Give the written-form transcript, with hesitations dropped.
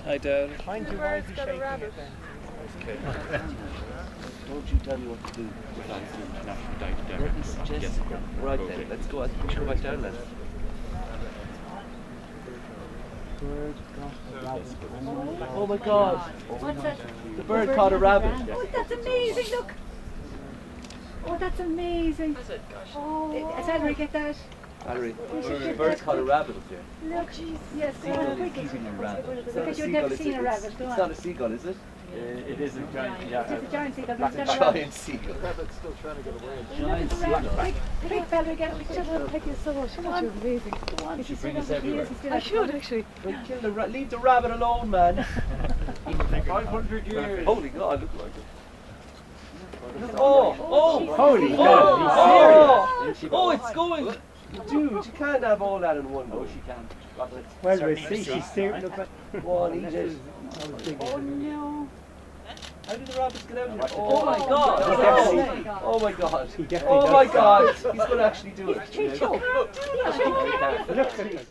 I doubt it. Mind you, why is he shaking it then? Okay. Don't you tell me what to do. Let me suggest. Right then, let's go. Push her back down then. Oh my God! What's that? The bird caught a rabbit. Oh, that's amazing, look! Oh, that's amazing. Oh, Valerie, get that? Valerie, the bird caught a rabbit up there. Look, yes, go on, quick. It's not Because a you've never seagull, seen a rabbit, go It's on. not a seagull, is it? It is a giant, It's a giant seagull, but It's it's a not a rabbit. giant seagull. Rabbit's still trying to get away. Giant seagull. Quick, Valerie, get it. Shut up, like you're so amazing. Go on, should bring us everywhere. I should, actually. Kill the leave the rabbit alone, man. 500 years. Holy God, look like it. Oh! Holy Oh! Oh! It's going! Dude, you can't have all that in one go. She can. Well, we'll see. She's staring up at One, eat it. Oh, no. How did the rabbits get out here? Oh, Oh my God! Oh, Oh my God! He definitely Oh does. my God! He's going to actually do it. Look. Look at it.